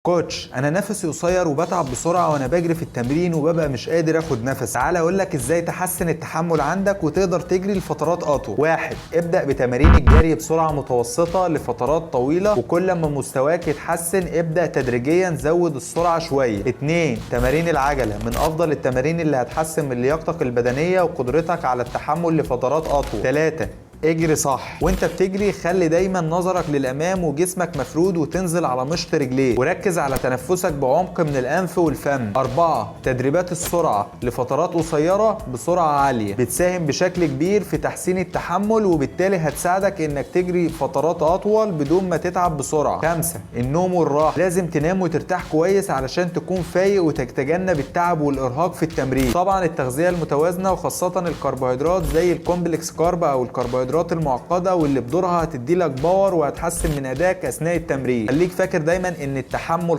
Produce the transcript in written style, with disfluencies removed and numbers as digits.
كوتش انا نفسي قصير وبتعب بسرعه وانا بجري في التمرين وببقى مش قادر اخد نفس. تعال اقول لك ازاي تحسن التحمل عندك وتقدر تجري لفترات اطول. 1. ابدا بتمارين الجري بسرعه متوسطه لفترات طويله، وكل ما مستواك يتحسن ابدا تدريجيا زود السرعه شويه. 2. تمارين العجله من افضل التمارين اللي هتحسن من لياقتك البدنيه وقدرتك على التحمل لفترات اطول. 3. اجري صح، وانت بتجري خلي دايما نظرك للامام وجسمك مفرود وتنزل على مشط رجليك، وركز على تنفسك بعمق من الانف والفم. 4. تدريبات السرعه لفترات قصيره بسرعه عاليه بتساهم بشكل كبير في تحسين التحمل، وبالتالي هتساعدك انك تجري فترات اطول بدون ما تتعب بسرعه. 5. النوم والراحه، لازم تنام وترتاح كويس علشان تكون فايق وتتجنب التعب والارهاق في التمرين. طبعا التغذيه المتوازنه وخاصه الكربوهيدرات زي الكومبلكس كارب او الكربوهيدرات المعقده، واللي بدورها هتدي لك باور وهتحسن من ادائك اثناء التمرين. خليك فاكر دايما ان التحمل